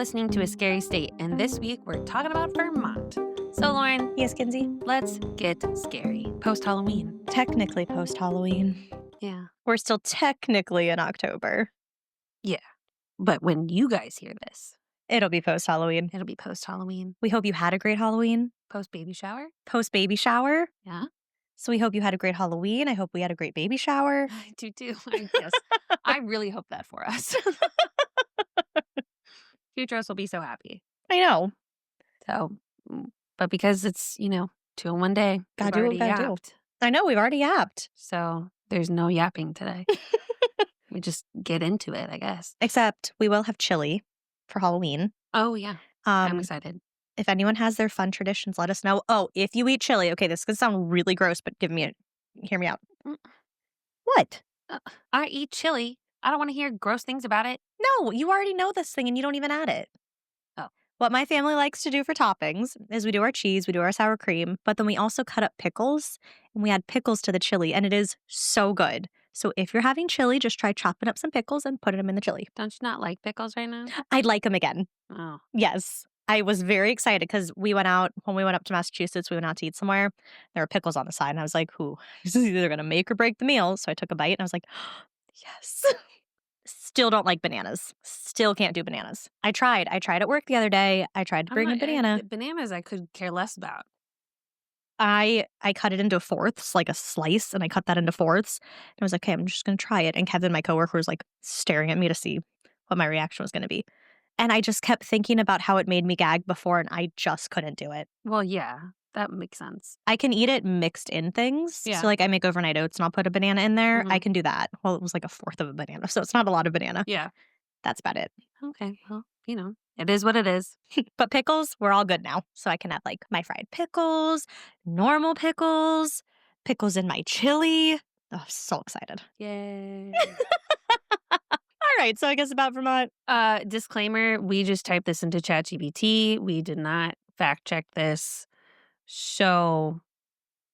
listening to A Scary State, and this week we're talking about Vermont. So, Lauren. Yes, Kenzie? Let's get scary. Post-Halloween. Technically post-Halloween. Yeah. We're still technically in October. Yeah. But when you guys hear this, it'll be post-Halloween. It'll be post-Halloween. We hope you had a great Halloween. Post-baby shower. Post-baby shower. Yeah. So we hope you had a great Halloween. I hope we had a great baby shower. I do too. Yes. I really hope that for us. Future us will be so happy. I know. So, but because it's, 2 in 1 day. Gotta do what we gotta do. I know, we've already yapped. So there's no yapping today. We just get into it, I guess. Except we will have chili for Halloween. Oh, yeah. I'm excited. If anyone has their fun traditions, let us know. Oh, if you eat chili, okay, this could sound really gross, but hear me out. What? I eat chili. I don't want to hear gross things about it. No, you already know this thing and you don't even add it. Oh. What my family likes to do for toppings is we do our cheese, we do our sour cream, but then we also cut up pickles and we add pickles to the chili, and it is so good. So if you're having chili, just try chopping up some pickles and putting them in the chili. Don't you not like pickles right now? I'd like them again. Oh. Yes. I was very excited because when we went up to Massachusetts, we went out to eat somewhere. There were pickles on the side, and I was like, this is either going to make or break the meal. So I took a bite, and I was like, yes. Still don't like bananas. Still can't do bananas. I tried at work the other day. I tried to bring a banana. Bananas I could care less about. I cut it into fourths, like a slice, and I cut that into fourths. And I was like, okay, I'm just going to try it. And Kevin, my coworker, was like staring at me to see what my reaction was going to be. And I just kept thinking about how it made me gag before, and I just couldn't do it. Well, yeah, that makes sense. I can eat it mixed in things. Yeah. So, like, I make overnight oats, and I'll put a banana in there. Mm-hmm. I can do that. Well, it was like a fourth of a banana, so it's not a lot of banana. Yeah. That's about it. Okay, well, it is what it is. But pickles, we're all good now. So I can have, like, my fried pickles, normal pickles, pickles in my chili. Oh, I'm so excited. Yay. All right, so I guess about Vermont. Disclaimer, we just typed this into ChatGPT. We did not fact check this. So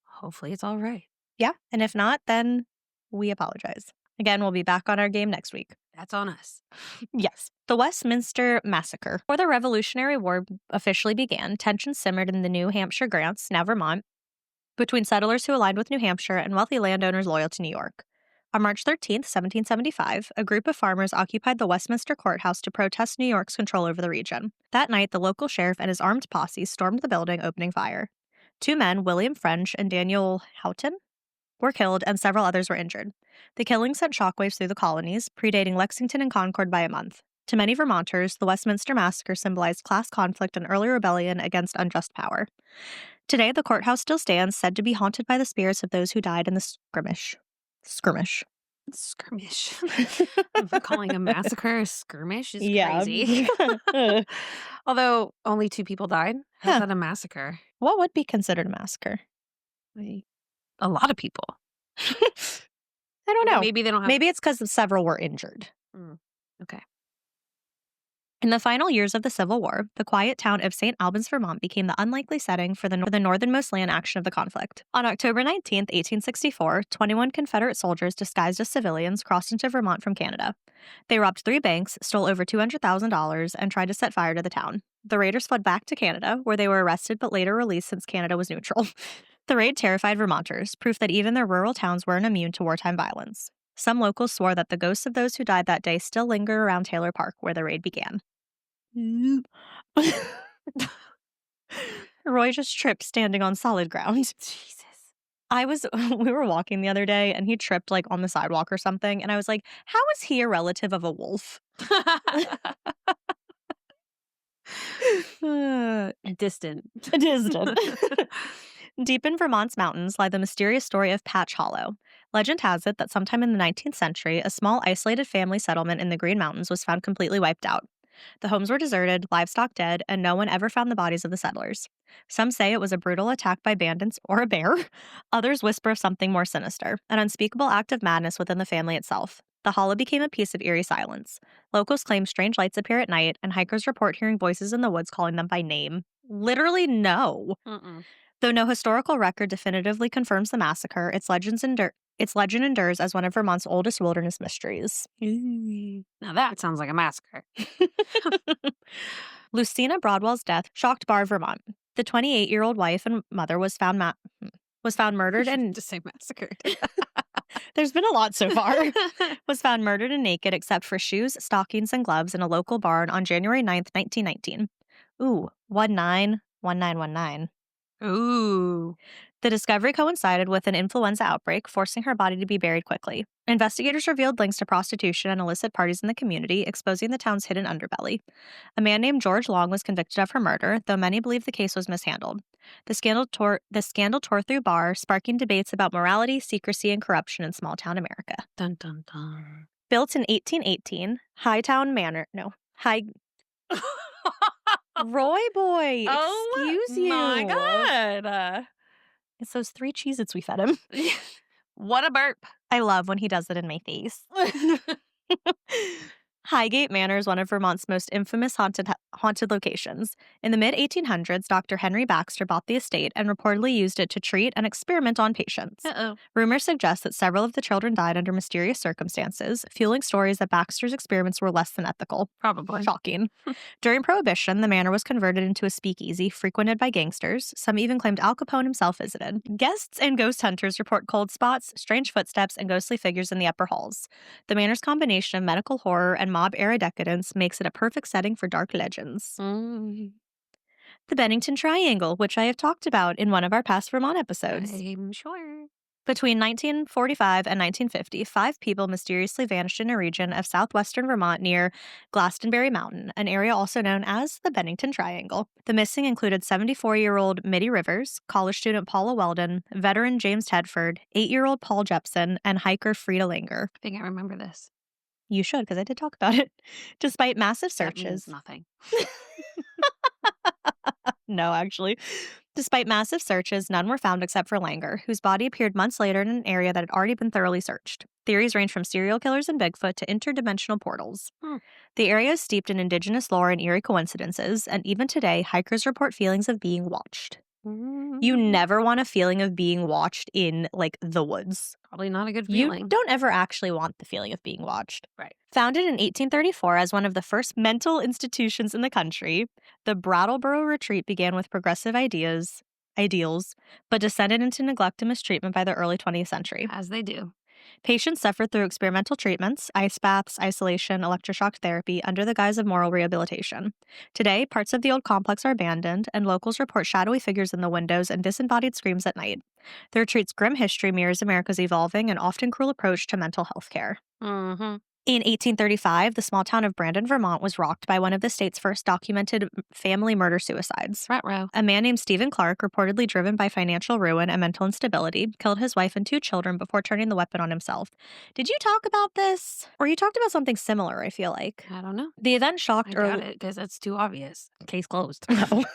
hopefully it's all right. Yeah, and if not, then we apologize. Again, we'll be back on our game next week. That's on us. Yes. The Westminster Massacre. Before the Revolutionary War officially began, tensions simmered in the New Hampshire grants, now Vermont, between settlers who aligned with New Hampshire and wealthy landowners loyal to New York. On March 13th, 1775, a group of farmers occupied the Westminster courthouse to protest New York's control over the region. That night, the local sheriff and his armed posse stormed the building, opening fire. 2 men, William French and Daniel Houghton, were killed, and several others were injured. The killing sent shockwaves through the colonies, predating Lexington and Concord by a month. To many Vermonters, the Westminster Massacre symbolized class conflict and early rebellion against unjust power. Today, the courthouse still stands, said to be haunted by the spirits of those who died in the skirmish. Skirmish. Calling a massacre a skirmish is Yeah. crazy. Although only 2 people died. How's that a massacre? What would be considered a massacre? A lot of people. I don't know. Maybe they don't have... Maybe it's because several were injured. Okay. In the final years of the Civil War, the quiet town of St. Albans, Vermont became the unlikely setting for the northernmost land action of the conflict. On October 19, 1864, 21 Confederate soldiers disguised as civilians crossed into Vermont from Canada. They robbed 3 banks, stole over $200,000, and tried to set fire to the town. The raiders fled back to Canada, where they were arrested but later released since Canada was neutral. The raid terrified Vermonters, proof that even their rural towns weren't immune to wartime violence. Some locals swore that the ghosts of those who died that day still linger around Taylor Park, where the raid began. Roy just tripped standing on solid ground. Jesus. We were walking the other day, and he tripped, like, on the sidewalk or something, and I was like, how is he a relative of a wolf? Distant. Deep in Vermont's mountains lie the mysterious story of Patch Hollow. Legend has it that sometime in the 19th century, a small isolated family settlement in the Green Mountains was found completely wiped out. The homes were deserted, livestock dead, and no one ever found the bodies of the settlers. Some say it was a brutal attack by bandits or a bear. Others whisper of something more sinister, an unspeakable act of madness within the family itself. The hollow became a piece of eerie silence. Locals claim strange lights appear at night, and hikers report hearing voices in the woods calling them by name. Literally no. Though no historical record definitively confirms the massacre, its legends Its legend endures as one of Vermont's oldest wilderness mysteries. Now that sounds like a massacre. Lucina Broadwell's death shocked Bar, Vermont. The 28-year-old wife and mother was found murdered and Just say massacred. there's been a lot so far. Was found murdered and naked except for shoes, stockings, and gloves in a local barn on January 9th, 1919. Ooh, 1919. Ooh. The discovery coincided with an influenza outbreak, forcing her body to be buried quickly. Investigators revealed links to prostitution and illicit parties in the community, exposing the town's hidden underbelly. A man named George Long was convicted of her murder, though many believe the case was mishandled. The scandal tore through Bar, sparking debates about morality, secrecy, and corruption in small-town America. Dun dun dun. Built in 1818, High... Roy boy, excuse you. My God. It's those 3 Cheez-Its we fed him. What a burp. I love when he does it in my face. Highgate Manor is one of Vermont's most infamous haunted locations. In the mid-1800s, Dr. Henry Baxter bought the estate and reportedly used it to treat and experiment on patients. Uh-oh. Rumors suggest that several of the children died under mysterious circumstances, fueling stories that Baxter's experiments were less than ethical. Probably. Shocking. During Prohibition, the manor was converted into a speakeasy frequented by gangsters. Some even claimed Al Capone himself visited. Guests and ghost hunters report cold spots, strange footsteps, and ghostly figures in the upper halls. The manor's combination of medical horror and mob-era decadence makes it a perfect setting for dark legends. Mm. The Bennington Triangle, which I have talked about in one of our past Vermont episodes. I'm sure. Between 1945 and 1950, 5 people mysteriously vanished in a region of southwestern Vermont near Glastonbury Mountain, an area also known as the Bennington Triangle. The missing included 74-year-old Mitty Rivers, college student Paula Weldon, veteran James Tedford, 8-year-old Paul Jepson, and hiker Frida Langer. I think I remember this. You should, because I did talk about it. Despite massive That means searches. nothing. No, actually. Despite massive searches, none were found except for Langer, whose body appeared months later in an area that had already been thoroughly searched. Theories range from serial killers and Bigfoot to interdimensional portals. The area is steeped in indigenous lore and eerie coincidences, and even today, hikers report feelings of being watched. You never want a feeling of being watched in, like, the woods. Probably not a good feeling. You don't ever actually want the feeling of being watched. Right. Founded in 1834 as one of the first mental institutions in the country, the Brattleboro Retreat began with progressive ideals, but descended into neglect and mistreatment by the early 20th century. As they do. Patients suffered through experimental treatments, ice baths, isolation, electroshock therapy under the guise of moral rehabilitation. Today, parts of the old complex are abandoned, and locals report shadowy figures in the windows and disembodied screams at night. The retreat's grim history mirrors America's evolving and often cruel approach to mental health care. Mm-hmm. In 1835, the small town of Brandon, Vermont was rocked by one of the state's first documented family murder-suicides. Ruh-roh. A man named Stephen Clark, reportedly driven by financial ruin and mental instability, killed his wife and 2 children before turning the weapon on himself. Did you talk about this? Or you talked about something similar, I feel like. I don't know. The event shocked I doubt it, because that's too obvious. Case closed. No.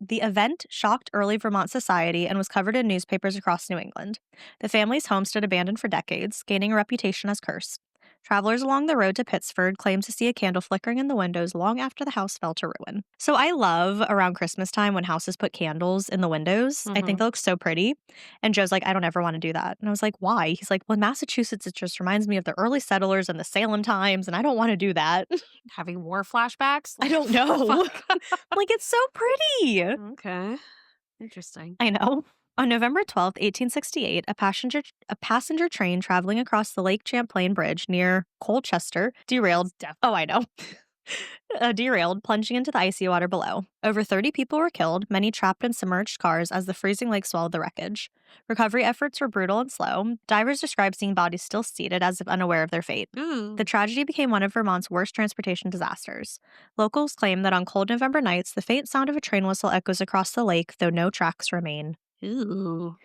The event shocked early Vermont society and was covered in newspapers across New England. The family's home stood abandoned for decades, gaining a reputation as cursed. Travelers along the road to Pittsford claimed to see a candle flickering in the windows long after the house fell to ruin. So I love around Christmas time when houses put candles in the windows. I think they look so pretty. And Joe's like, I don't ever want to do that. And I was like, why? He's like, well, in Massachusetts, it just reminds me of the early settlers and the Salem times, and I don't want to do that. Having war flashbacks? I don't know. Like, it's so pretty. Okay. Interesting. I know. On November 12th, 1868, a passenger train traveling across the Lake Champlain Bridge near Colchester derailed. Oh, I know. Derailed, plunging into the icy water below. Over 30 people were killed, many trapped in submerged cars as the freezing lake swallowed the wreckage. Recovery efforts were brutal and slow. Divers described seeing bodies still seated as if unaware of their fate. Ooh. The tragedy became one of Vermont's worst transportation disasters. Locals claim that on cold November nights, the faint sound of a train whistle echoes across the lake, though no tracks remain. Ooh.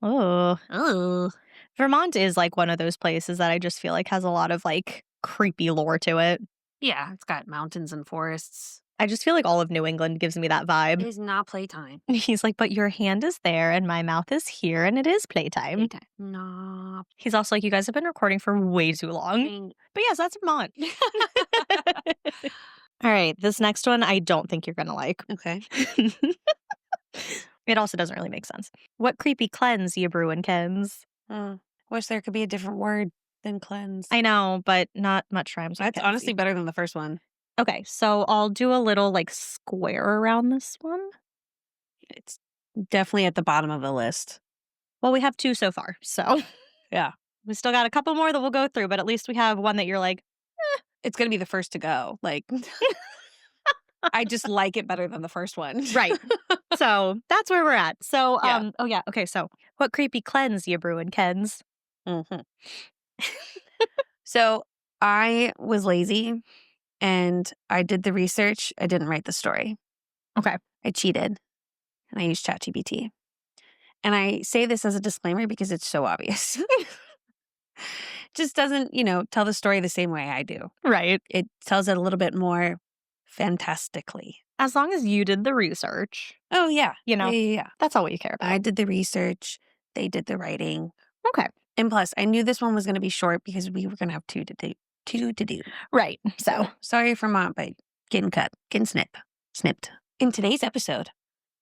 Oh. Vermont is like one of those places that I just feel like has a lot of like creepy lore to it. Yeah, it's got mountains and forests. I just feel like all of New England gives me that It vibe. is not playtime. He's like, but your hand is there and my mouth is here and it is playtime. Nah. He's also like, you guys have been recording for way too long. But yes, that's Vermont. All right, this next one I don't think you're going to like. Okay. It also doesn't really make sense. What creepy cleanse ye brewin' kens? Wish there could be a different word than cleanse. I know, but not much rhymes with That's Kenzie. honestly better than the first one. Okay, so I'll do a little, square around this one. It's definitely at the bottom of the list. Well, we have 2 so far, so Yeah. we still got a couple more that we'll go through, but at least we have one that you're like, It's gonna be the first to go. Like, I just like it better than the first one. right. So, that's where we're at. So, Yeah. oh, yeah, okay, so what creepy cleanse you brewing, Kens? Mhm. So, I was lazy and I did the research. I didn't write the story. Okay. I cheated and I used ChatGPT. And I say this as a disclaimer because it's so obvious. Just doesn't, tell the story the same way I do. Right. It tells it a little bit more fantastically. As long as you did the research, Oh, yeah. you know, Yeah. that's all we care about. I did the research. They did the writing. Okay. And plus, I knew this one was going to be short because we were going to have two to do. Right. So, Sorry, Vermont, but getting snipped. In today's episode,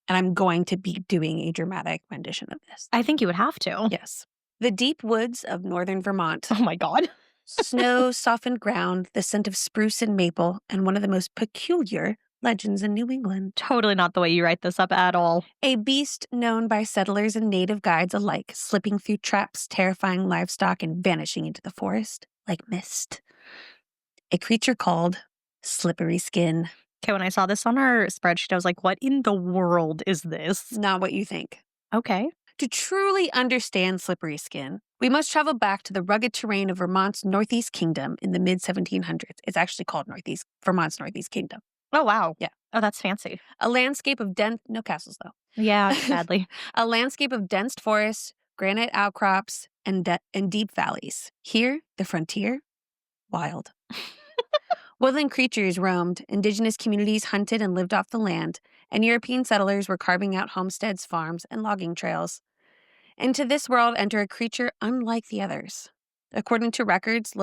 and I'm going to be doing a dramatic rendition of this. I think you would have to. Yes. The deep woods of northern Vermont. Oh my God. Snow, softened ground, the scent of spruce and maple, and one of the most peculiar legends in New England. Totally not the way you write this up at all. A beast known by settlers and native guides alike, slipping through traps, terrifying livestock, and vanishing into the forest like mist. A creature called Slipperyskin. Okay, when I saw this on our spreadsheet, I was like, what in the world is this? Not what you think. Okay. To truly understand Slipperyskin, we must travel back to the rugged terrain of Vermont's Northeast Kingdom in the mid-1700s. It's actually called Vermont's Northeast Kingdom. Oh, wow. Yeah. Oh, that's fancy. A landscape of no castles though. Yeah, sadly. A landscape of dense forests, granite outcrops, and deep valleys. Here, the frontier, wild. Woodland creatures roamed, indigenous communities hunted and lived off the land, and European settlers were carving out homesteads, farms, and logging trails. Into this world enter a creature unlike the others. According to records,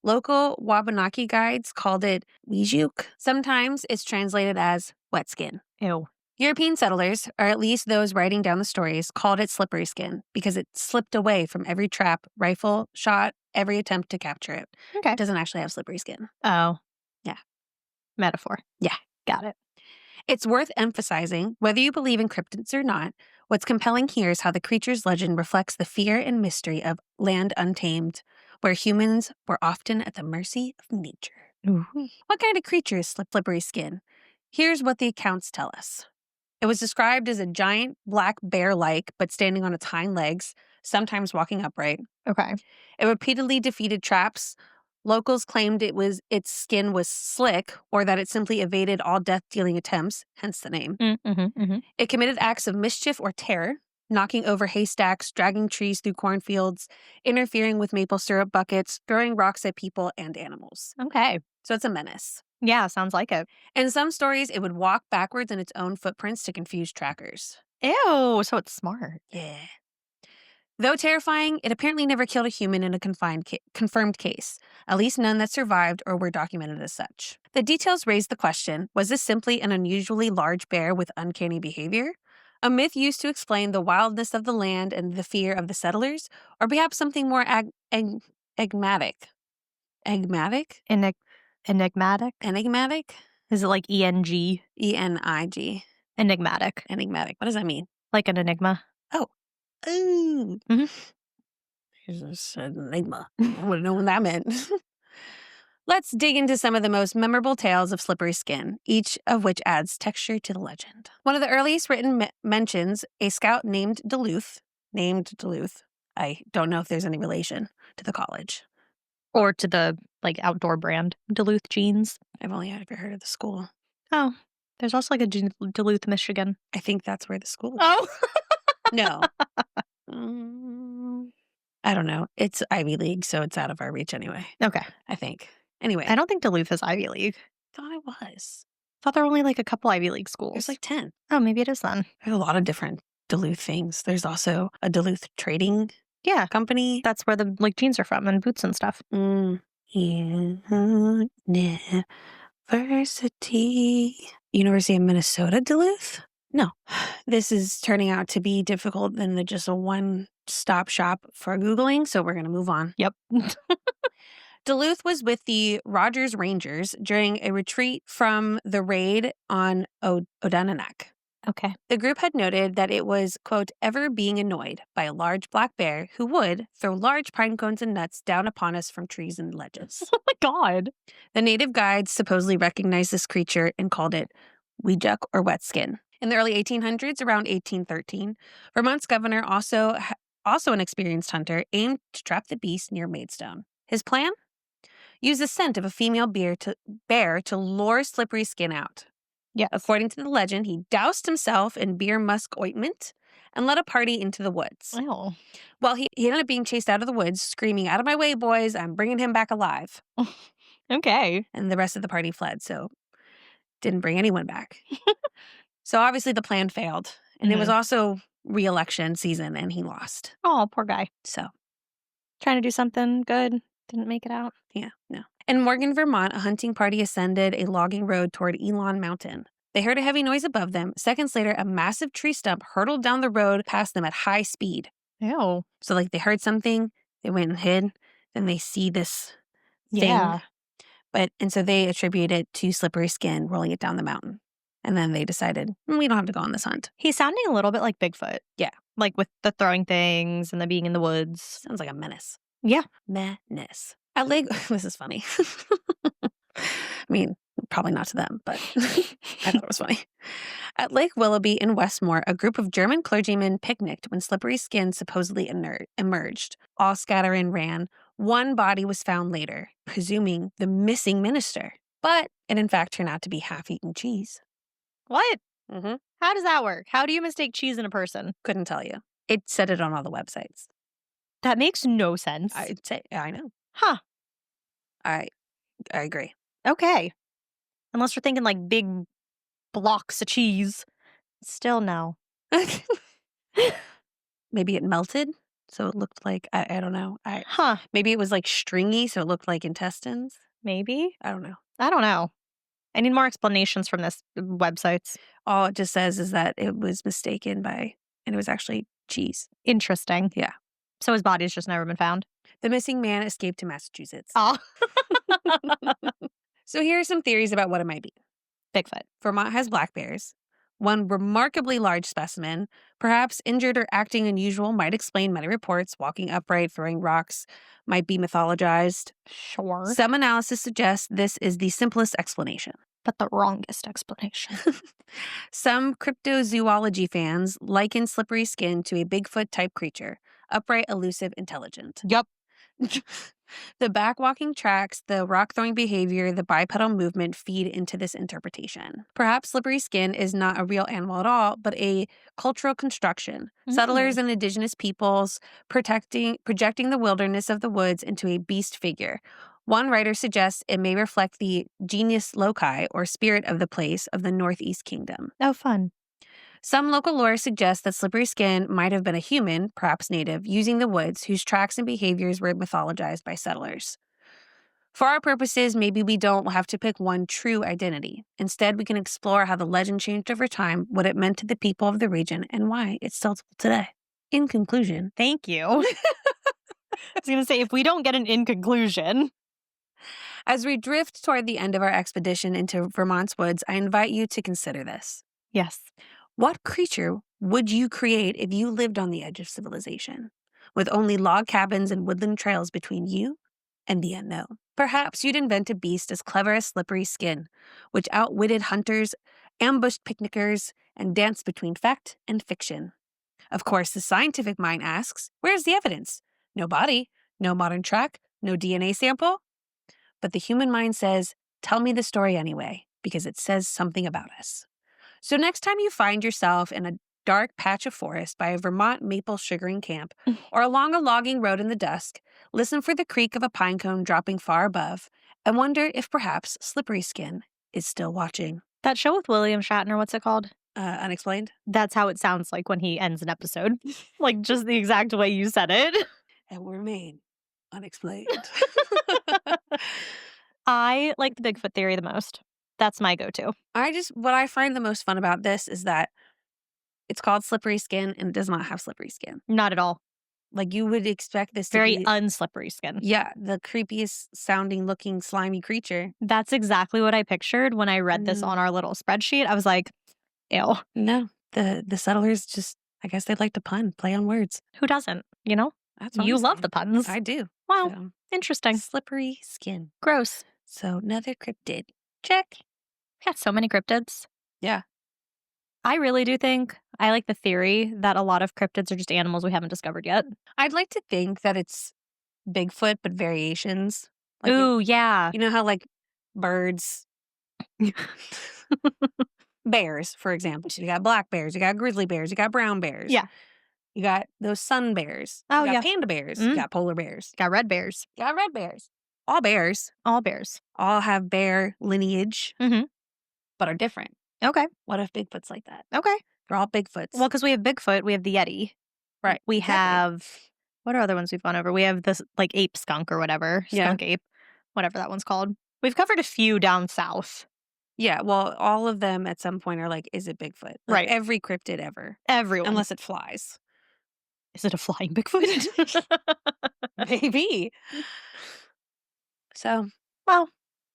local Wabanaki guides called it Wijuk. Sometimes it's translated as wet skin. Ew. European settlers, or at least those writing down the stories, called it Slipperyskin because it slipped away from every trap, rifle shot, every attempt to capture it. Okay. It doesn't actually have slippery skin. Oh. Yeah. Metaphor. Yeah. Got it. It's worth emphasizing, whether you believe in cryptids or not, what's compelling here is how the creature's legend reflects the fear and mystery of land untamed, where humans were often at the mercy of nature. Ooh. What kind of creature is Slipperyskin? Here's what the accounts tell us. It was described as a giant black bear-like, but standing on its hind legs, sometimes walking upright. Okay. It repeatedly defeated traps. Locals claimed its skin was slick, or that it simply evaded all death-dealing attempts, hence the name. It committed acts of mischief or terror, knocking over haystacks, dragging trees through cornfields, interfering with maple syrup buckets, throwing rocks at people and animals. Okay. So it's a menace. Yeah, sounds like it. In some stories, it would walk backwards in its own footprints to confuse trackers. Ew, so it's smart. Yeah. Though terrifying, it apparently never killed a human in a confirmed case, at least none that survived or were documented as such. The details raise the question, was this simply an unusually large bear with uncanny behavior? A myth used to explain the wildness of the land and the fear of the settlers? Or perhaps something more enigmatic? Enigmatic? Enigmatic? Is it like ENG? ENIG. Enigmatic. Enigmatic. What does that mean? Like an enigma? Oh. Ooh. Here's this enigma. I would have known what that meant. Let's dig into some of the most memorable tales of Slipperyskin, each of which adds texture to the legend. One of the earliest written mentions a scout named Duluth. I don't know if there's any relation to the college. Or to the, outdoor brand, Duluth jeans. I've only ever heard of the school. Oh, there's also a Duluth, Michigan. I think that's where the school is. Oh. No. I don't know. It's Ivy League, so it's out of our reach anyway. Okay. I think. Anyway. I don't think Duluth is Ivy League. Thought it was. Thought there were only a couple Ivy League schools. There's 10. Oh, maybe it is then. There's a lot of different Duluth things. There's also a Duluth trading company. That's where the jeans are from and boots and stuff. University of Minnesota, Duluth? No. This is turning out to be difficult than just a one-stop shop for Googling, so we're going to move on. Yep. Duluth was with the Rogers Rangers during a retreat from the raid on Odanak. Okay. The group had noted that it was, quote, ever being annoyed by a large black bear who would throw large pine cones and nuts down upon us from trees and ledges. Oh my God. The native guides supposedly recognized this creature and called it weejuk or wet skin. In the early 1800s, around 1813, Vermont's governor, also an experienced hunter, aimed to trap the beast near Maidstone. His plan? Use the scent of a female bear to lure Slipperyskin out. Yes. According to the legend, he doused himself in beer musk ointment and led a party into the woods. Oh. Well, he ended up being chased out of the woods, screaming, "Out of my way, boys, I'm bringing him back alive." Okay. And the rest of the party fled, so didn't bring anyone back. So obviously the plan failed. And it was also re-election season, and he lost. Oh, poor guy. So. Trying to do something good. Didn't make it out. Yeah, no. In Morgan, Vermont, a hunting party ascended a logging road toward Elon Mountain. They heard a heavy noise above them. Seconds later, a massive tree stump hurtled down the road past them at high speed. Ew. So, they heard something, they went and hid, then they see this thing. Yeah. And so they attribute it to Slipperyskin rolling it down the mountain. And then they decided, we don't have to go on this hunt. He's sounding a little bit like Bigfoot. Yeah. Like with the throwing things and the being in the woods. Sounds like a menace. Yeah. Menace. At Lake, this is funny. I mean, probably not to them, but I thought it was funny. At Lake Willoughby in Westmore, a group of German clergymen picnicked when Slipperyskin supposedly emerged. All scatter and ran. One body was found later, presuming the missing minister. But it in fact turned out to be half-eaten cheese. What? Mm-hmm. How does that work? How do you mistake cheese in a person? Couldn't tell you. It said it on all the websites. That makes no sense. I know. Huh. I agree. Okay. Unless you're thinking like big blocks of cheese. Still no. Maybe it melted, so it looked like, I don't know. Huh. Maybe it was like stringy, so it looked like intestines. Maybe. I don't know. I don't know. I need more explanations from this websites. All it just says is that it was mistaken and it was actually cheese. Interesting. Yeah. So his body's just never been found? The missing man escaped to Massachusetts. Oh. So here are some theories about what it might be. Bigfoot. Vermont has black bears. One remarkably large specimen, perhaps injured or acting unusual, might explain many reports. Walking upright, throwing rocks might be mythologized. Sure. Some analysis suggests this is the simplest explanation. But the wrongest explanation. Some cryptozoology fans liken Slipperyskin to a Bigfoot-type creature. Upright, elusive, intelligent. Yup. The back-walking tracks, the rock-throwing behavior, the bipedal movement feed into this interpretation. Perhaps Slipperyskin is not a real animal at all, but a cultural construction. Settlers and indigenous peoples projecting the wilderness of the woods into a beast figure. One writer suggests it may reflect the genius loci, or spirit of the place, of the Northeast Kingdom. Oh, fun. Some local lore suggests that Slipperyskin might have been a human, perhaps native, using the woods, whose tracks and behaviors were mythologized by settlers. For our purposes, maybe we don't have to pick one true identity. Instead, we can explore how the legend changed over time, what it meant to the people of the region, and why it's still told today. In conclusion. Thank you. I was going to say, if we don't get an in conclusion. As we drift toward the end of our expedition into Vermont's woods, I invite you to consider this. Yes. What creature would you create if you lived on the edge of civilization, with only log cabins and woodland trails between you and the unknown? Perhaps you'd invent a beast as clever as Slipperyskin, which outwitted hunters, ambushed picnickers, and danced between fact and fiction. Of course, the scientific mind asks, where's the evidence? No body, no modern track, no DNA sample. But the human mind says, tell me the story anyway, because it says something about us. So next time you find yourself in a dark patch of forest by a Vermont maple sugaring camp or along a logging road in the dusk, listen for the creak of a pine cone dropping far above and wonder if perhaps Slipperyskin is still watching. That show with William Shatner, what's it called? Unexplained? That's how it sounds like when he ends an episode. Like just the exact way you said it. And will remain unexplained. I like the Bigfoot theory the most. That's my go-to. What I find the most fun about this is that It's called Slipperyskin, and it does not have slippery skin. Not at all. Like, you would expect this to Very be unslippery skin. yeah, the creepiest sounding looking slimy creature. That's exactly what I pictured when I read this on our little spreadsheet. I was like, ew. No, the settlers just, I guess they'd like to pun, play on words. Who doesn't? You know? That's what You I'm love saying. the puns. I do. Wow. So, Interesting. slippery skin. Gross. So another cryptid. Check. Got so many cryptids. Yeah. I really do think I like the theory that a lot of cryptids are just animals we haven't discovered yet. I'd like to think that it's Bigfoot, but variations. Like Ooh, yeah. you know how like birds, bears, for example. So you got black bears, you got grizzly bears, you got brown bears. Yeah. You got those sun bears. Oh, you got yeah. panda bears. You got polar bears. Got red bears. You got red bears. All bears. All bears. All have bear lineage, but are different. Okay. What if Bigfoot's like that? Okay. They're all Bigfoots. Well, because we have Bigfoot, we have the Yeti. right. We exactly. have, what are other ones we've gone over? We have this like ape skunk or whatever. Yeah. Skunk ape, whatever that one's called. We've covered a few down south. Yeah, well, all of them at some point are like, is it Bigfoot? Like, Right. Every cryptid ever. Everyone. Unless it flies. Is it a flying Bigfoot? Maybe. So, Well,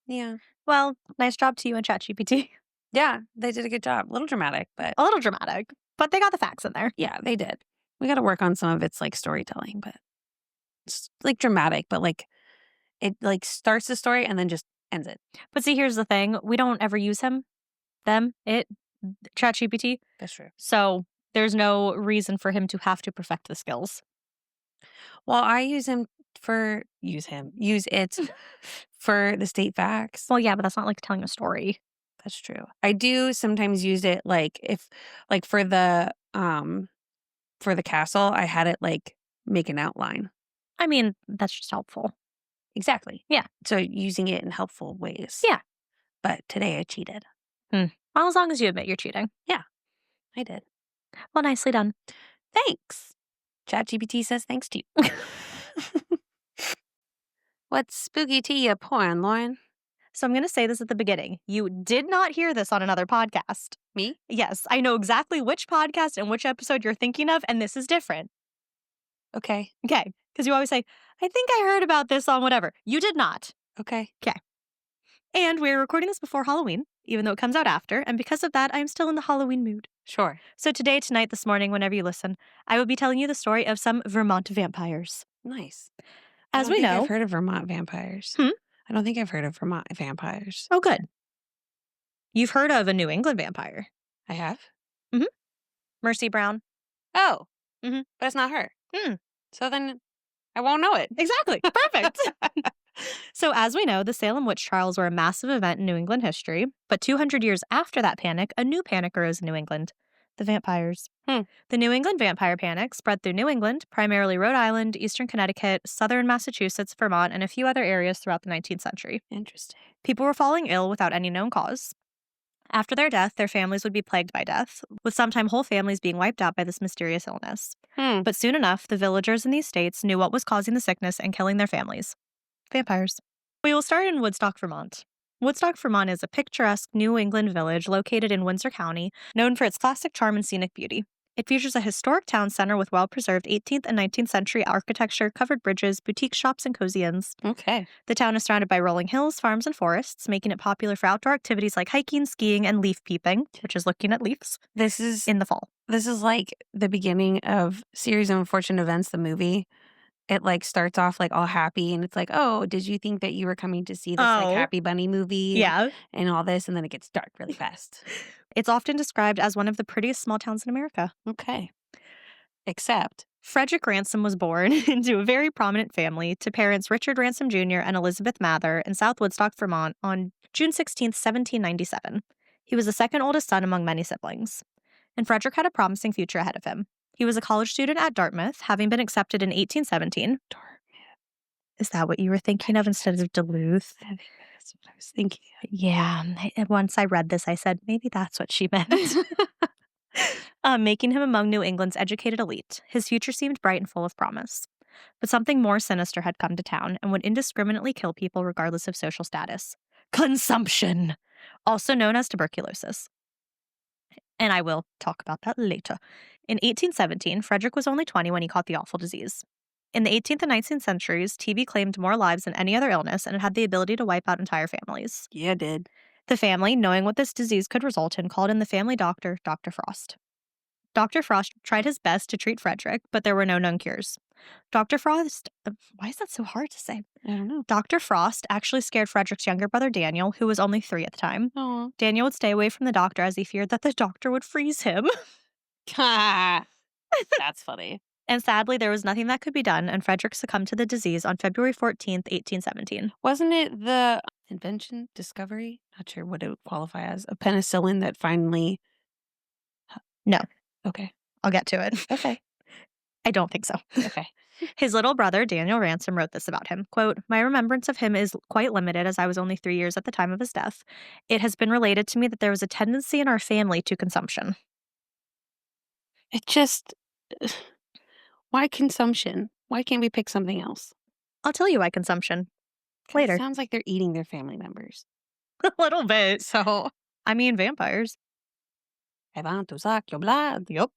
yeah. well, nice job to you and ChatGPT. Yeah, they did a good job. A little dramatic, but A little dramatic, but they got the facts in there. yeah, they did. We got to work on some of its like storytelling, but it's like dramatic, but like it like starts the story and then just ends it. But see, here's the thing. We don't ever use him, them, it, ChatGPT. That's true. So there's no reason for him to have to perfect the skills. Well, I use it for the state facts. Well, yeah, but that's not like telling a story. That's true. I do sometimes use it like if like for the castle, I had it like make an outline. I mean, that's just helpful. Exactly. Yeah. So using it in helpful ways. Yeah. But today I cheated. Well, as long as you admit you're cheating. I did. Well, nicely done. Thanks. ChatGPT says thanks to you. What spooky tea you pouring, Lauren? So I'm going to say this at the beginning. You did not hear this on another podcast. Me? Yes, I know exactly which podcast and which episode you're thinking of, and this is different. Okay. Okay, because you always say, I think I heard about this on whatever. You did not. Okay. And we're recording this before Halloween, even though it comes out after, and because of that, I'm still in the Halloween mood. Sure. So today, tonight, this morning, whenever you listen, I will be telling you the story of some Vermont vampires. Nice. As we I don't think know... I've heard of Vermont vampires. I don't think I've heard of Vermont vampires. Oh, good. You've heard of a New England vampire. I have? Mercy Brown. Oh. Mhm. But it's not her. Hmm. So then I won't know it. Exactly. Perfect. So as we know, the Salem witch trials were a massive event in New England history. But 200 years after that panic, a new panic arose in New England. The vampires. The New England vampire panic spread through New England, primarily Rhode Island, eastern Connecticut, southern Massachusetts, Vermont, and a few other areas throughout the 19th century. Interesting. People were falling ill without any known cause. After their death, their families would be plagued by death, with sometimes whole families being wiped out by this mysterious illness. But soon enough, the villagers in these states knew what was causing the sickness and killing their families. Vampires. We will start in Woodstock, Vermont. Woodstock, Vermont is a picturesque New England village located in Windsor County, known for its classic charm and scenic beauty. It features a historic town center with well-preserved 18th and 19th century architecture, covered bridges, boutique shops, and cozy inns. Okay. The town is surrounded by rolling hills, farms, and forests, making it popular for outdoor activities like hiking, skiing, and leaf peeping, which is looking at leaves, This is like the beginning of Series of Unfortunate Events, the movie. It like starts off like all happy and it's like, oh, did you think that you were coming to see this like Happy Bunny movie? Yeah. And all this, and then it gets dark really fast. It's often described as one of the prettiest small towns in America. Okay. Except Frederick Ransom was born into a very prominent family to parents Richard Ransom Jr. and Elizabeth Mather in South Woodstock, Vermont on June 16, 1797. He was the second oldest son among many siblings. And Frederick had a promising future ahead of him. He was a college student at Dartmouth, having been accepted in 1817. Dartmouth. Is that what you were thinking of instead of Duluth? I think that's what I was thinking. Yeah. Once I read this, I said, maybe that's what she meant. Making him among New England's educated elite. His future seemed bright and full of promise. But something more sinister had come to town and would indiscriminately kill people regardless of social status. Consumption, also known as tuberculosis. And I will talk about that later. In 1817, Frederick was only 20 when he caught the awful disease. In the 18th and 19th centuries, TB claimed more lives than any other illness, and it had the ability to wipe out entire families. Yeah, it did. The family, knowing what this disease could result in, called in the family doctor, Dr. Frost. Dr. Frost tried his best to treat Frederick, but there were no known cures. Dr. Frost, why is that so hard to say? I don't know. Dr. Frost actually scared Frederick's younger brother Daniel, who was only 3 at the time. Aw. Daniel would stay away from the doctor as he feared that the doctor would freeze him. That's funny. And sadly, there was nothing that could be done, and Frederick succumbed to the disease on February 14th, 1817. Wasn't it the invention, discovery? Not sure what it would qualify as. A penicillin that finally. No. Okay. I'll get to it. Okay. I don't think so. Okay. His little brother, Daniel Ransom, wrote this about him. Quote, "My remembrance of him is quite limited, as I was only 3 years at the time of his death. It has been related to me that there was a tendency in our family to consumption." It just. Why consumption? Why can't we pick something else? I'll tell you why consumption. 'Cause Later. It sounds like they're eating their family members. A little bit. So. I mean, vampires. I want to suck your blood. Yep.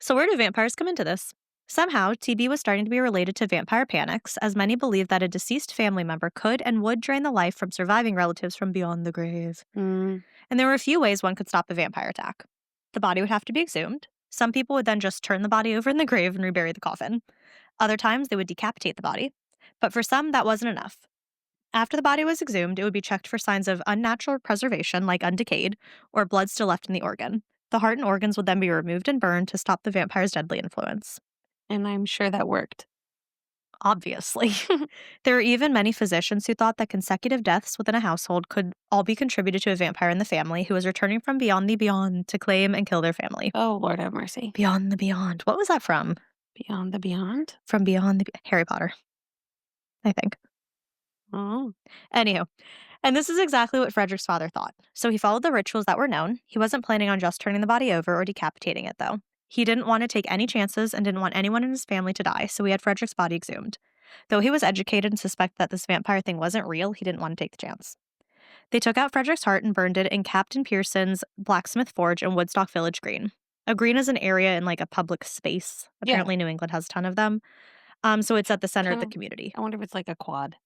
So where do vampires come into this? Somehow, TB was starting to be related to vampire panics, as many believed that a deceased family member could and would drain the life from surviving relatives from beyond the grave. And there were a few ways one could stop a vampire attack. The body would have to be exhumed. Some people would then just turn the body over in the grave and rebury the coffin. Other times, they would decapitate the body. But for some, that wasn't enough. After the body was exhumed, it would be checked for signs of unnatural preservation, like undecayed, or blood still left in the organ. The heart and organs would then be removed and burned to stop the vampire's deadly influence. And I'm sure that worked. Obviously. There were even many physicians who thought that consecutive deaths within a household could all be contributed to a vampire in the family who was returning from beyond the beyond to claim and kill their family. Oh, Lord have mercy. Beyond the beyond. What was that from? Beyond the beyond? From Beyond the Harry Potter, I think. Oh. Anywho, and this is exactly what Frederick's father thought. So he followed the rituals that were known. He wasn't planning on just turning the body over or decapitating it, though. He didn't want to take any chances and didn't want anyone in his family to die, so he had Frederick's body exhumed. Though he was educated and suspected that this vampire thing wasn't real, he didn't want to take the chance. They took out Frederick's heart and burned it in Captain Pearson's blacksmith forge in Woodstock Village Green. A green is an area in like a public space. Apparently New England has a ton of them. So it's at the center of the community. I wonder if it's like a quad.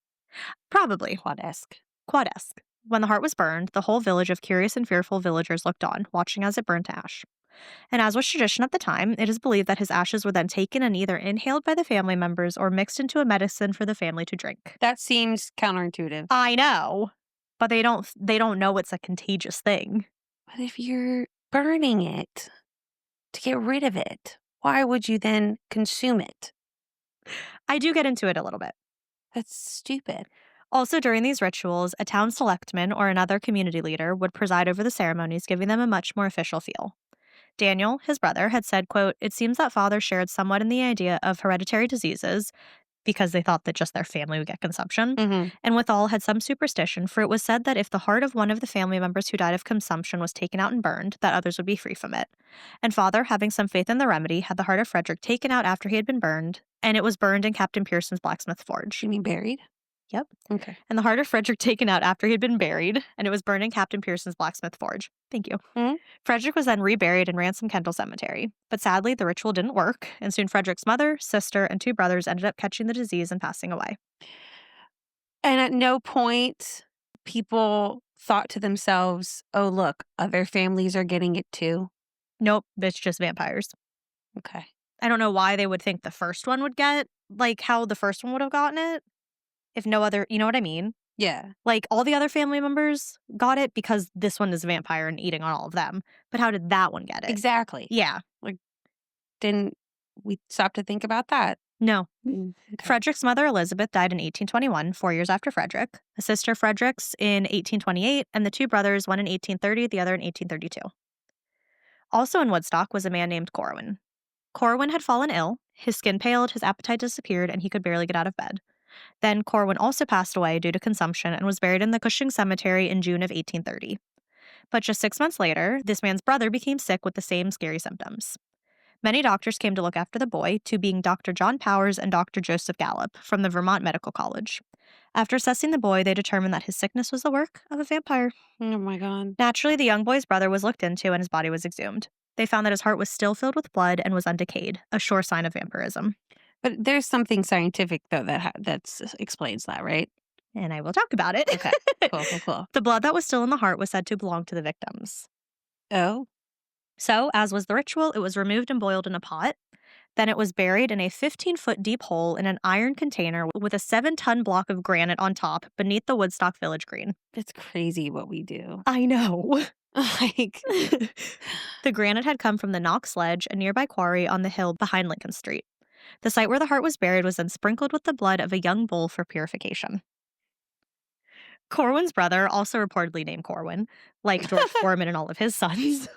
Probably. Quad-esque. Quad-esque. When the heart was burned, the whole village of curious and fearful villagers looked on, watching as it burned to ash. And as was tradition at the time, it is believed that his ashes were then taken and either inhaled by the family members or mixed into a medicine for the family to drink. That seems counterintuitive. I know, but they don't know it's a contagious thing. But if you're burning it to get rid of it, why would you then consume it? I do get into it a little bit. That's stupid. Also, during these rituals, a town selectman or another community leader would preside over the ceremonies, giving them a much more official feel. Daniel, his brother, had said, quote, "It seems that father shared somewhat in the idea of hereditary diseases," because they thought that just their family would get consumption, and withal had some superstition, for it was said that if the heart of one of the family members who died of consumption was taken out and burned, that others would be free from it. And father, having some faith in the remedy, had the heart of Frederick taken out after he had been burned, and it was burned in Captain Pearson's blacksmith forge. You mean buried? Yep. Okay. And the heart of Frederick taken out after he had been buried, and it was burned in Captain Pearson's blacksmith forge. Thank you. Frederick was then reburied in Ransom Kendall Cemetery. But sadly, the ritual didn't work, and soon Frederick's mother, sister, and 2 brothers ended up catching the disease and passing away. And at no point people thought to themselves, oh, look, other families are getting it too. Nope, it's just vampires. Okay. I don't know why they would think the first one would get, like, how the first one would have gotten it. If no other, you know what I mean? Yeah. Like, all the other family members got it because this one is a vampire and eating on all of them. But how did that one get it? Exactly. Yeah. Like, didn't we stop to think about that? No. Okay. Frederick's mother, Elizabeth, died in 1821, 4 years after Frederick. A sister, Fredericks, in 1828, and the 2 brothers, one in 1830, the other in 1832. Also in Woodstock was a man named Corwin. Corwin had fallen ill, his skin paled, his appetite disappeared, and he could barely get out of bed. Then Corwin also passed away due to consumption and was buried in the Cushing Cemetery in June of 1830. But just 6 months later, this man's brother became sick with the same scary symptoms. Many doctors came to look after the boy, 2 being Dr. John Powers and Dr. Joseph Gallup from the Vermont Medical College. After assessing the boy, they determined that his sickness was the work of a vampire. Oh my God. Naturally, the young boy's brother was looked into and his body was exhumed. They found that his heart was still filled with blood and was undecayed, a sure sign of vampirism. But there's something scientific, though, that explains that, right? And I will talk about it. Okay. Cool. The blood that was still in the heart was said to belong to the victims. Oh. So, as was the ritual, it was removed and boiled in a pot. Then it was buried in a 15-foot deep hole in an iron container with a 7-ton block of granite on top beneath the Woodstock Village Green. It's crazy what we do. I know. Like, The granite had come from the Knox Ledge, a nearby quarry on the hill behind Lincoln Street. The site where the heart was buried was then sprinkled with the blood of a young bull for purification. Corwin's brother, also reportedly named Corwin, like George Foreman and all of his sons,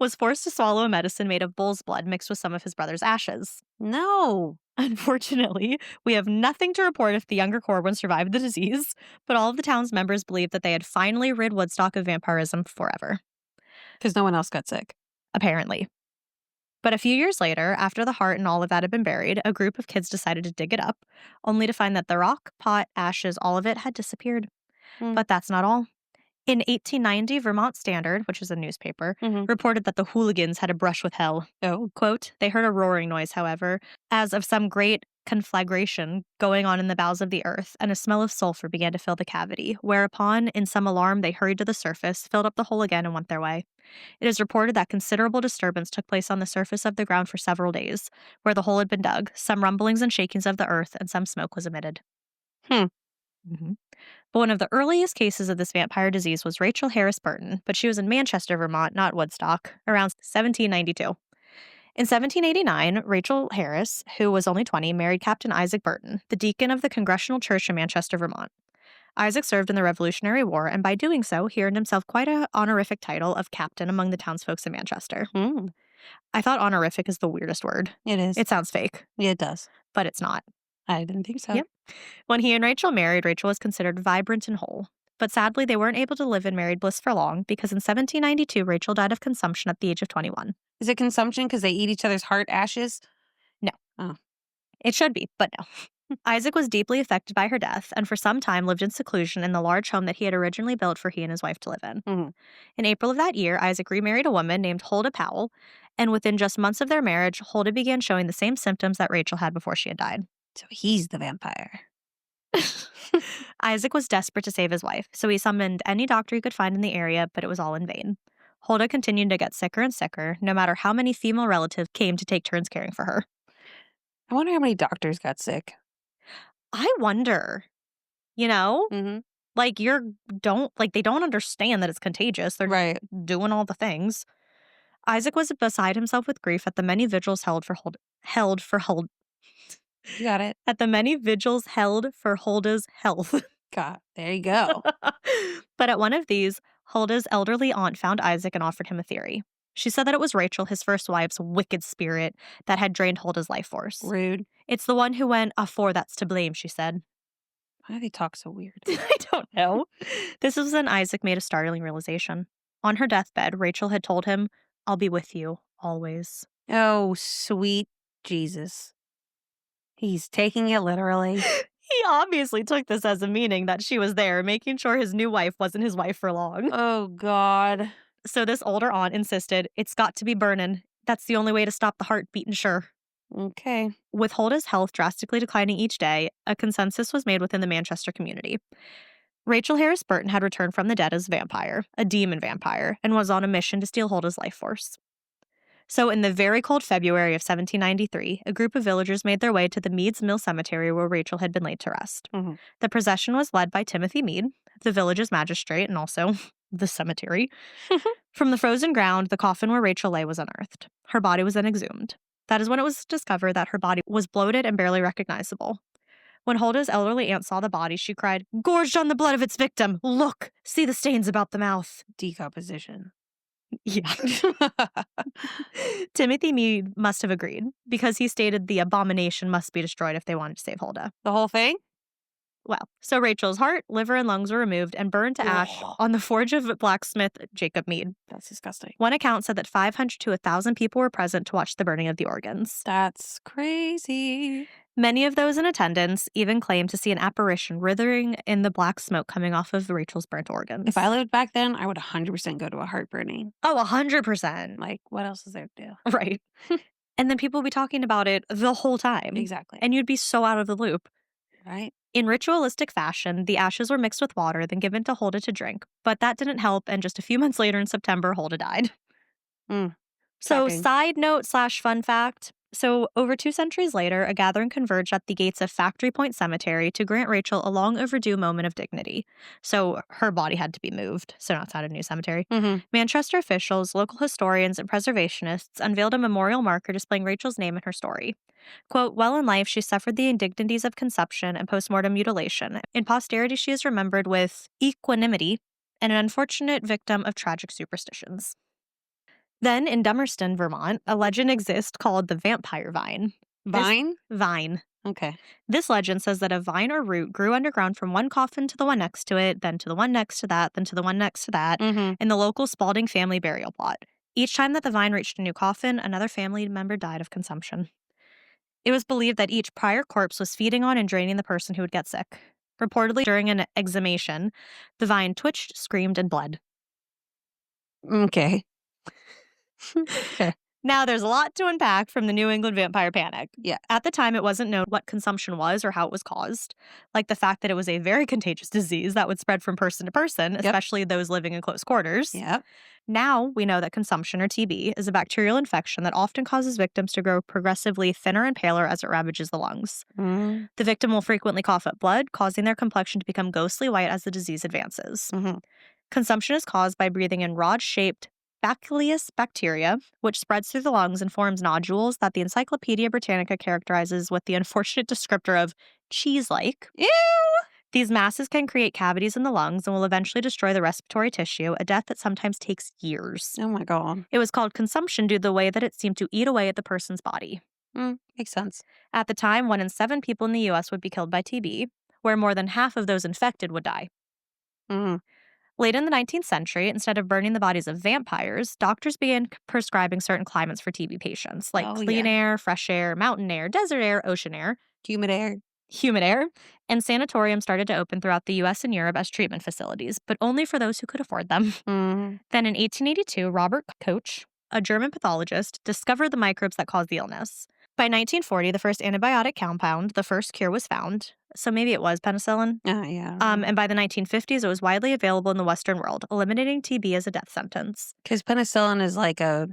was forced to swallow a medicine made of bull's blood mixed with some of his brother's ashes. no. Unfortunately, we have nothing to report if the younger Corwin survived the disease, but all of the town's members believed that they had finally rid Woodstock of vampirism forever. Because no one else got sick. Apparently. But a few years later, after the heart and all of that had been buried, a group of kids decided to dig it up, only to find that the rock, pot, ashes, all of it had disappeared. Hmm. But that's not all. In 1890, Vermont Standard, which is a newspaper, reported that the hooligans had a brush with hell. Oh. Quote, they heard a roaring noise, however, as of some great conflagration going on in the bowels of the earth, and a smell of sulfur began to fill the cavity, whereupon, in some alarm, they hurried to the surface, filled up the hole again, and went their way. It is reported that considerable disturbance took place on the surface of the ground for several days, where the hole had been dug, some rumblings and shakings of the earth, and some smoke was emitted. But one of the earliest cases of this vampire disease was Rachel Harris Burton, but she was in Manchester, Vermont, not Woodstock, around 1792. In 1789, Rachel Harris, who was only 20, married Captain Isaac Burton, the deacon of the Congregational Church in Manchester, Vermont. Isaac served in the Revolutionary War, and by doing so, he earned himself quite an honorific title of captain among the townsfolk in Manchester. I thought honorific is the weirdest word. It is. It sounds fake. Yeah, it does. But it's not. I didn't think so. Yep. When he and Rachel married, Rachel was considered vibrant and whole. But sadly, they weren't able to live in married bliss for long because in 1792, Rachel died of consumption at the age of 21. Is it consumption because they eat each other's heart ashes? No. Oh. It should be, but no. Isaac was deeply affected by her death and for some time lived in seclusion in the large home that he had originally built for he and his wife to live in. In April of that year, Isaac remarried a woman named Huldah Powell, and within just months of their marriage, Huldah began showing the same symptoms that Rachel had before she had died. So he's the vampire. Isaac was desperate to save his wife, so he summoned any doctor he could find in the area, but it was all in vain. Huldah continued to get sicker and sicker, no matter how many female relatives came to take turns caring for her. I wonder how many doctors got sick. I wonder, you know? Like, they don't understand that it's contagious. They're right. doing all the things. Isaac was beside himself with grief at the many vigils held for You got it. At the many vigils held for Huldah's health. God, there you go. But at one of these, Huldah's elderly aunt found Isaac and offered him a theory. She said that it was Rachel, his first wife's wicked spirit, that had drained Huldah's life force. Rude. It's the one who went, "For that's to blame," she said. Why do they talk so weird? I don't know. This was when Isaac made a startling realization. On her deathbed, Rachel had told him, "I'll be with you, always." Oh, sweet Jesus. He's taking it literally. He obviously took this as a meaning that she was there, making sure his new wife wasn't his wife for long. Oh, God. So this older aunt insisted, "It's got to be burning. That's the only way to stop the heart beating sure." Okay. With Huldah's health drastically declining each day, a consensus was made within the Manchester community. Rachel Harris Burton had returned from the dead as a vampire, a demon vampire, and was on a mission to steal Huldah's life force. So in the very cold February of 1793, a group of villagers made their way to the Meads Mill Cemetery where Rachel had been laid to rest. The procession was led by Timothy Mead, the village's magistrate, and also the cemetery. From the frozen ground, the coffin where Rachel lay was unearthed. Her body was then exhumed. That is when it was discovered that her body was bloated and barely recognizable. When Huldah's elderly aunt saw the body, she cried, "Gorged on the blood of its victim! Look! See the stains about the mouth!" Decomposition. Yeah. Timothy Mead must have agreed, because he stated the abomination must be destroyed if they wanted to save Huldah. The whole thing? Well, so Rachel's heart, liver, and lungs were removed and burned to ash on the forge of blacksmith Jacob Mead. That's disgusting. One account said that 500 to 1,000 people were present to watch the burning of the organs. That's crazy. Many of those in attendance even claimed to see an apparition writhing in the black smoke coming off of Rachel's burnt organs. If I lived back then, I would 100% go to a heart burning. Oh, 100%. Like, what else is there to do? Right. And then people would be talking about it the whole time. Exactly. And you'd be so out of the loop. Right? In ritualistic fashion, the ashes were mixed with water, then given to Hulda to drink. But that didn't help, and just a few months later in September, Hulda died. So, Shocking. side note / fun fact. So, over 2 centuries later, a gathering converged at the gates of Factory Point Cemetery to grant Rachel a long overdue moment of dignity. So, her body had to be moved, so now it's at a new cemetery. Manchester officials, local historians, and preservationists unveiled a memorial marker displaying Rachel's name and her story. Quote, while in life, she suffered the indignities of conception and postmortem mutilation. In posterity, she is remembered with equanimity and an unfortunate victim of tragic superstitions. Then, in Dummerston, Vermont, a legend exists called the vampire vine. Vine? Vine. Okay. This legend says that a vine or root grew underground from one coffin to the one next to it, then to the one next to that, then to the one next to that, in the local Spalding family burial plot. Each time that the vine reached a new coffin, another family member died of consumption. It was believed that each prior corpse was feeding on and draining the person who would get sick. Reportedly, during an exhumation, the vine twitched, screamed, and bled. Okay. Okay. Now, there's a lot to unpack from the New England vampire panic. Yeah. At the time, it wasn't known what consumption was or how it was caused, like the fact that it was a very contagious disease that would spread from person to person, especially those living in close quarters. Yep. Now, we know that consumption, or TB, is a bacterial infection that often causes victims to grow progressively thinner and paler as it ravages the lungs. The victim will frequently cough up blood, causing their complexion to become ghostly white as the disease advances. Consumption is caused by breathing in rod-shaped Bacillus bacteria, which spreads through the lungs and forms nodules that the Encyclopedia Britannica characterizes with the unfortunate descriptor of cheese-like. Ew! These masses can create cavities in the lungs and will eventually destroy the respiratory tissue, a death that sometimes takes years. Oh my God. It was called consumption due to the way that it seemed to eat away at the person's body. Makes sense. At the time, 1 in 7 people in the U.S. would be killed by TB, where more than half of those infected would die. Late in the 19th century, instead of burning the bodies of vampires, doctors began prescribing certain climates for TB patients, like clean air, fresh air, mountain air, desert air, ocean air, humid air, and sanatoriums started to open throughout the U.S. and Europe as treatment facilities, but only for those who could afford them. Then in 1882, Robert Koch, a German pathologist, discovered the microbes that cause the illness. By 1940, the first antibiotic compound, the first cure, was found. So maybe it was penicillin. Yeah. And by the 1950s, it was widely available in the Western world, eliminating TB as a death sentence. Because penicillin is like a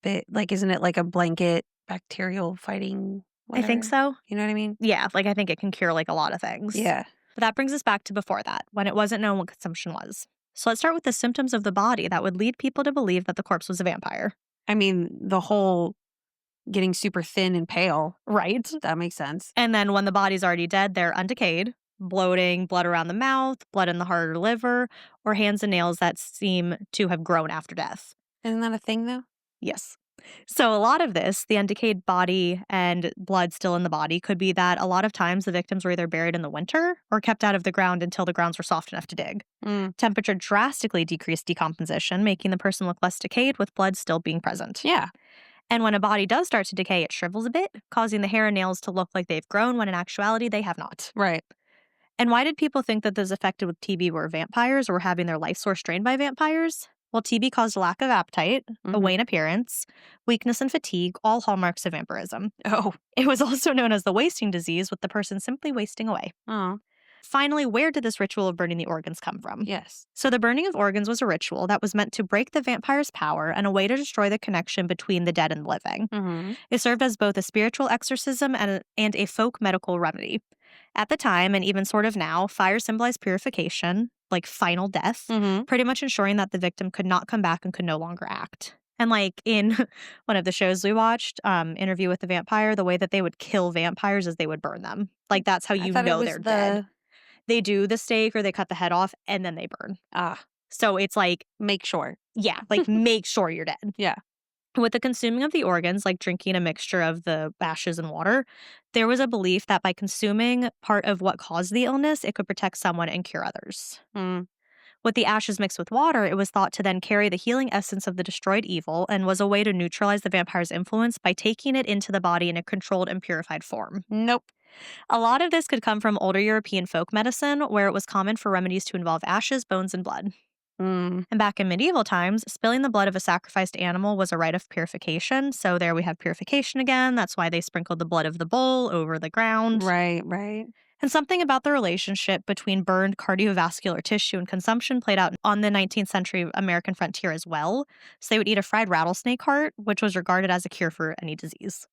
bit, like, isn't it like a blanket bacterial fighting? Whatever? I think so. You know what I mean? Yeah, like I think it can cure like a lot of things. Yeah. But that brings us back to before that, when it wasn't known what consumption was. So let's start with the symptoms of the body that would lead people to believe that the corpse was a vampire. I mean, the whole getting super thin and pale. Right. That makes sense. And then when the body's already dead, they're undecayed, bloating, blood around the mouth, blood in the heart or liver, or hands and nails that seem to have grown after death. Isn't that a thing, though? Yes. So a lot of this, the undecayed body and blood still in the body, could be that a lot of times the victims were either buried in the winter or kept out of the ground until the grounds were soft enough to dig. Temperature drastically decreased decomposition, making the person look less decayed with blood still being present. Yeah. And when a body does start to decay, it shrivels a bit, causing the hair and nails to look like they've grown when in actuality they have not. Right. And why did people think that those affected with TB were vampires or were having their life source drained by vampires? Well, TB caused a lack of appetite, a wan appearance, weakness and fatigue, all hallmarks of vampirism. Oh. It was also known as the wasting disease, with the person simply wasting away. Oh. Finally, where did this ritual of burning the organs come from? Yes. So the burning of organs was a ritual that was meant to break the vampire's power and a way to destroy the connection between the dead and the living. It served as both a spiritual exorcism and a folk medical remedy. At the time, and even sort of now, fire symbolized purification, like final death, pretty much ensuring that the victim could not come back and could no longer act. And like in one of the shows we watched, Interview with the Vampire, the way that they would kill vampires is they would burn them. Like that's how you know they're dead. They do the stake or they cut the head off and then they burn. So it's like, make sure. Yeah, like make sure you're dead. Yeah. With the consuming of the organs, like drinking a mixture of the ashes and water, there was a belief that by consuming part of what caused the illness, it could protect someone and cure others. With the ashes mixed with water, it was thought to then carry the healing essence of the destroyed evil and was a way to neutralize the vampire's influence by taking it into the body in a controlled and purified form. Nope. A lot of this could come from older European folk medicine, where it was common for remedies to involve ashes, bones, and blood. Mm, And back in medieval times, spilling the blood of a sacrificed animal was a rite of purification. So there we have purification again. That's why they sprinkled the blood of the bull over the ground. right, right. And something about the relationship between burned cardiovascular tissue and consumption played out on the 19th century American frontier as well. So they would eat a fried rattlesnake heart, which was regarded as a cure for any disease.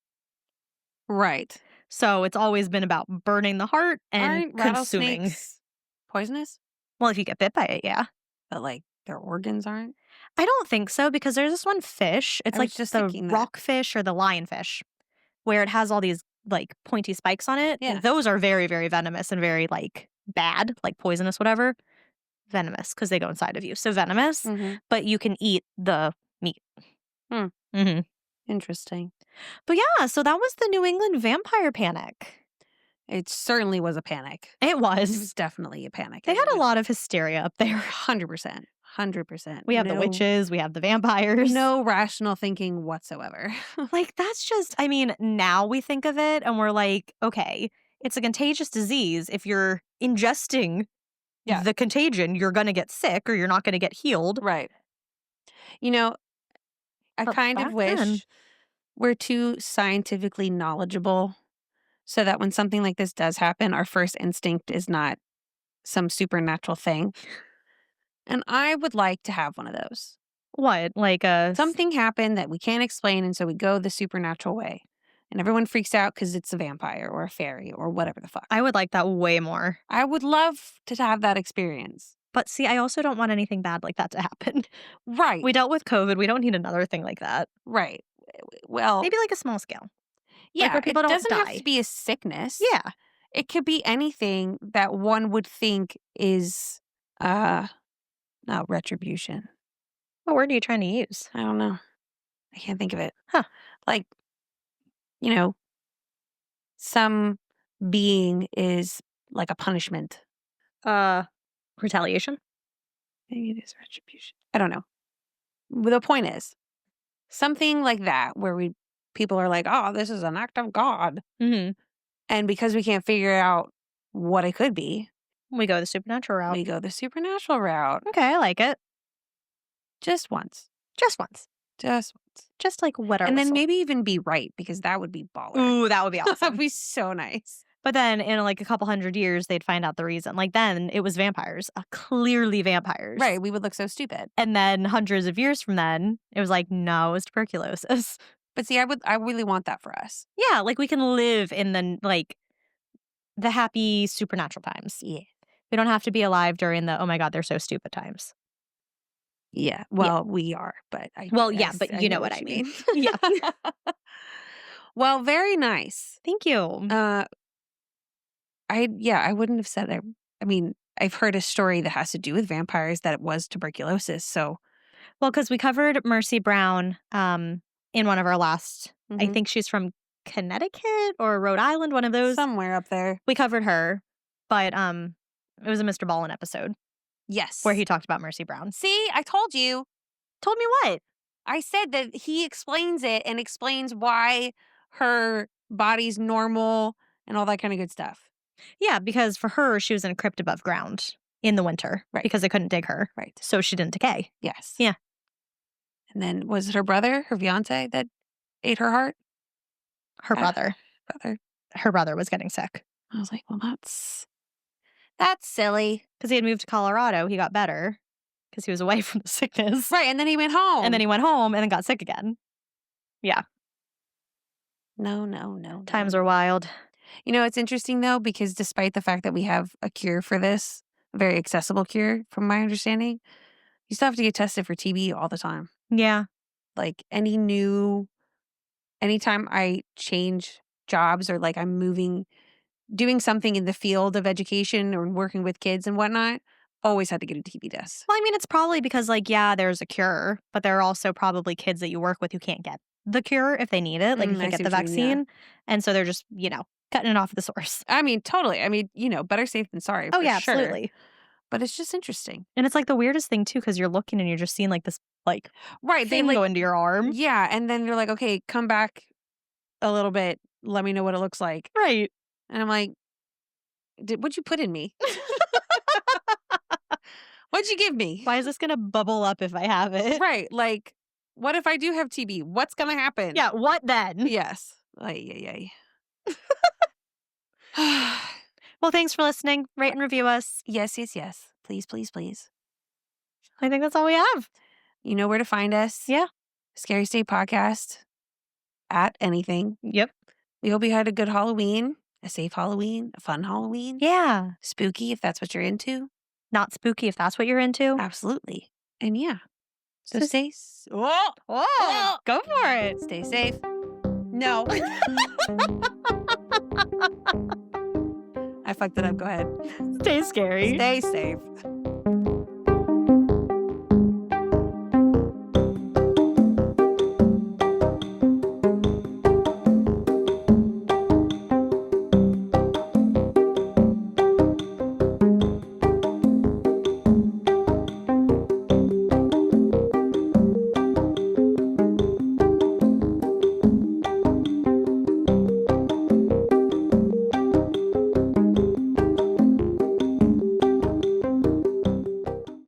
Right. So it's always been about burning the heart and Aren't consuming. rattlesnakes poisonous? Well, if you get bit by it, yeah. But like their organs aren't? I don't think so because there's this one fish. It's I was like just the thinking that. rockfish or the lionfish, where it has all these like pointy spikes on it. Yeah. Those are very, very venomous and very like bad, like poisonous, whatever. Venomous because they go inside of you. So venomous, Mm-hmm. but you can eat the meat. Hmm. Mm-hmm. Interesting. But yeah, so that was the New England vampire panic. It certainly was a panic. It It was was. definitely a panic. They had a lot of hysteria up there. 100%. 100%. We have the witches, we have the vampires. No rational thinking whatsoever. Like, that's just, I mean, now we think of it and we're like, okay, it's a contagious disease. If you're ingesting Yeah. the contagion, you're going to get sick or you're not going to get healed. Right. You know, I But kind of back wish then- we're too scientifically knowledgeable so that when something like this does happen, our first instinct is not some supernatural thing. And I would like to have one of those. What? Like Something happened that we can't explain, and so we go the supernatural way. And everyone freaks out because it's a vampire or a fairy or whatever the fuck. I would like that way more. I would love to have that experience. But see, I also don't want anything bad like that to happen. Right. We dealt with COVID. We don't need another thing like that. Right. Well, Maybe like a small scale. yeah, where people it don't doesn't have die. to be a sickness. Yeah. It could be anything that one would think is not retribution. What word are you trying to use? I don't know. I can't think of it. Huh. Like, you know, some being is like a punishment. Retaliation? Maybe it is retribution. I don't know. But the point is, something like that where people are like, oh, this is an act of God. Mm-hmm. And because we can't figure out what it could be, We go the supernatural route. we go the supernatural route. Okay, I like it. Just once. Just once. Just once. Just like wet our And then whistle. maybe even be right, because that would be baller. Ooh, that would be That'd awesome. be so nice. But then in like a couple hundred years, they'd find out the reason. Like then it was vampires, clearly vampires. Right. We would look so stupid. And then hundreds of years from then, it was like, no, it was tuberculosis. But see, I really want that for us. Yeah, like we can live in the happy supernatural times. Yeah. We don't have to be alive during the, oh my God, they're so stupid times. Yeah. Well, we are, but Well, yeah, but you know what I mean. Yeah. Well, very nice. Thank you. I wouldn't have said it. I mean, I've heard a story that has to do with vampires that it was tuberculosis. So Well, because we covered Mercy Brown in one of our last, I Mhm. think she's from Connecticut or Rhode Island, one of those. somewhere up there. We covered her, but it was a Mr. Ballin episode Yes. where he talked about Mercy Brown. See, I told you. Told me what? I said that he explains it and explains why her body's normal and all that kind of good stuff. Yeah, because for her, she was in a crypt above ground in the winter Right. because they couldn't dig her. Right. So she didn't decay. Yes. Yeah. And then was it her brother, her fiance, that ate her heart? Her Uh, brother. Brother. Her brother was getting sick I was like, well, that's silly. because he had moved to Colorado. He got better because he was away from the sickness. Right. And then he went home. And then he went home and then got sick again. No. Times are wild. You know, it's interesting though, because despite the fact that we have a cure for this, a very accessible cure from my understanding, you still have to get tested for TB all the time. Yeah. Like anytime I change jobs or like I'm doing something in the field of education or working with kids and whatnot, always had to get a TB test. Well, I mean, it's probably because, there's a cure, but there are also probably kids that you work with who can't get the cure if they need it. Like, you I can't get see the what you mean, yeah. vaccine. And so they're just, cutting it off at the source. I mean, totally. I mean, better safe than sorry. Oh, for yeah, sure. absolutely. But it's just interesting. And it's like the weirdest thing, too, because you're looking and you're just seeing this, Right. thing go into your arm. Yeah. And then you're like, okay, come back a little bit. Let me know what it looks like. Right. And I'm like, what'd you put in me? What'd you give me? Why is this going to bubble up if I have it? Right. Like, what if I do have TB? What's going to happen? Yeah, what then? Yes. Ay. Well, thanks for listening. Rate and review us. Yes. Please. I think that's all we have. You know where to find us. Yeah. Scary State Podcast at anything. Yep. We hope you had a good Halloween, a safe Halloween, a fun Halloween. Yeah. Spooky if that's what you're into. Not spooky if that's what you're into. Absolutely. And yeah. So Just- stay. Go for it. Stay safe. No. I fucked it up. Go ahead. Stay scary. Stay safe.